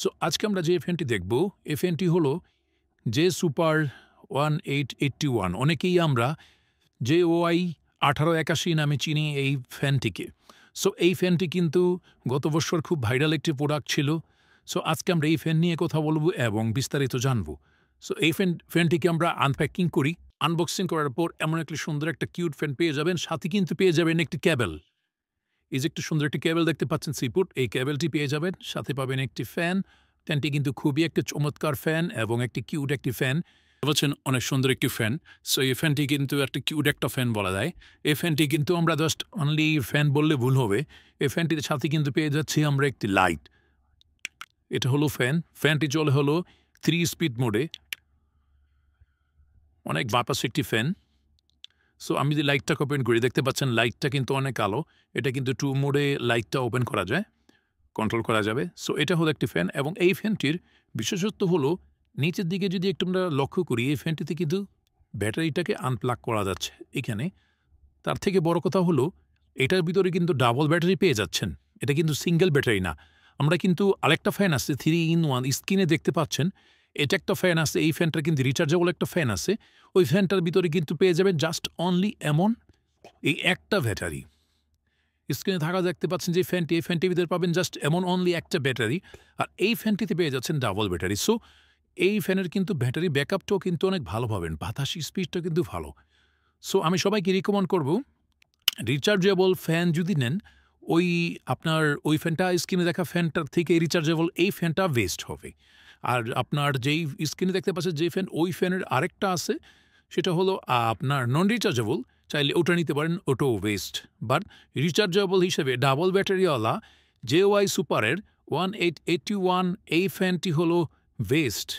So আজকে আমরা যে ফ্যানটি দেখব, এই ফ্যানটি হলো জে সুপার 1881। অনেকেই আমরা JOI 1881 নামে চিনি এই ফ্যানটিকে। সো এই ফ্যানটি কিন্তু গত বছর খুব ভাইরাল একটি প্রোডাক্ট ছিল। সো আজকে আমরা এই ফ্যান নিয়ে কথা বলব এবং বিস্তারিত জানব। সো এই ফ্যানটিকে আমরা আনপ্যাকিং করি। আনবক্সিং করার পর এমন একটি সুন্দর একটা কিউট ফ্যান পেয়ে যাবেন, সাথে কিন্তু পেয়ে যাবেন একটি কেবল। এই যে একটু সুন্দর একটি কেবল দেখতে পাচ্ছেন সিপুট, এই কেবলটি পেয়ে যাবেন, সাথে পাবেন একটি ফ্যান। ফ্যানটি কিন্তু খুবই একটা চমৎকার ফ্যান এবং একটি কিউট একটি ফ্যান। বলছেন অনেক সুন্দর একটি ফ্যান। সো এই ফ্যানটি কিন্তু একটা কিউট একটা ফ্যান বলা যায়। এই ফ্যানটি কিন্তু আমরা জাস্ট অনলি ফ্যান বললে ভুল হবে। এই ফ্যানটির সাথে কিন্তু পেয়ে যাচ্ছি আমরা একটি লাইট। এটা হলো ফ্যান। ফ্যানটি চলে হলো 3 স্পিড মোডে। অনেক বাতাস একটি ফ্যান। সো আমি যদি লাইটটা ওপেন করি, দেখতে পাচ্ছেন লাইটটা কিন্তু অনেক আলো। এটা কিন্তু 2 মোডে লাইটটা ওপেন করা যায়, কন্ট্রোল করা যাবে। সো এটা হলো একটি ফ্যান এবং এই ফ্যানটির বিশেষত্ব হলো নিচের দিকে যদি একটু আমরা লক্ষ্য করি, এই ফ্যানটিতে কিন্তু ব্যাটারিটাকে আনপ্লাগ করা যাচ্ছে এখানে। তার থেকে বড় কথা হলো এটার ভিতরে কিন্তু ডাবল ব্যাটারি পেয়ে যাচ্ছেন। এটা কিন্তু সিঙ্গেল ব্যাটারি না। আমরা কিন্তু আরেকটা ফ্যান আছে 3 in 1, স্ক্রিনে দেখতে পাচ্ছেন। এটা একটা ফ্যান আছে, এই ফ্যানটার কিন্তু রিচার্জেবল একটা ফ্যান আছে। ওই ফ্যানটার ভিতরে কিন্তু পেয়ে যাবেন জাস্ট অনলি এমন এই একটা ব্যাটারি। স্ক্রিনে থাকা দেখতে পাচ্ছেন যে ফ্যানটি, এই ফ্যানটির ভিতরে পাবেন জাস্ট এমন অনলি একটা ব্যাটারি। আর এই ফ্যানটিতে পেয়ে যাচ্ছেন ডাবল ব্যাটারি। সো এই ফ্যানের কিন্তু ব্যাটারি ব্যাকআপটাও কিন্তু অনেক ভালো পাবেন, বাতাস স্পিডটা কিন্তু ভালো। সো আমি সবাইকে রিকমেন্ড করব, রিচার্জেবল ফ্যান যদি নেন, আপনার ওই ফ্যানটা স্ক্রিনে দেখা ফ্যানটার থেকে রিচার্জেবল এই ফ্যানটা বেস্ট হবে। আর আপনার যেই স্ক্রিনে দেখতে পাচ্ছেন যে ফ্যান, ওই ফ্যানের আরেকটা আছে, সেটা হলো আপনার নন রিচার্জেবল। চাইলে ওটা নিতে পারেন, ওটাও বেস্ট। বাট রিচার্জেবল হিসেবে ডাবল ব্যাটারিওয়ালা JOI সুপারের 1881 এই ফ্যানটি হলো বেস্ট।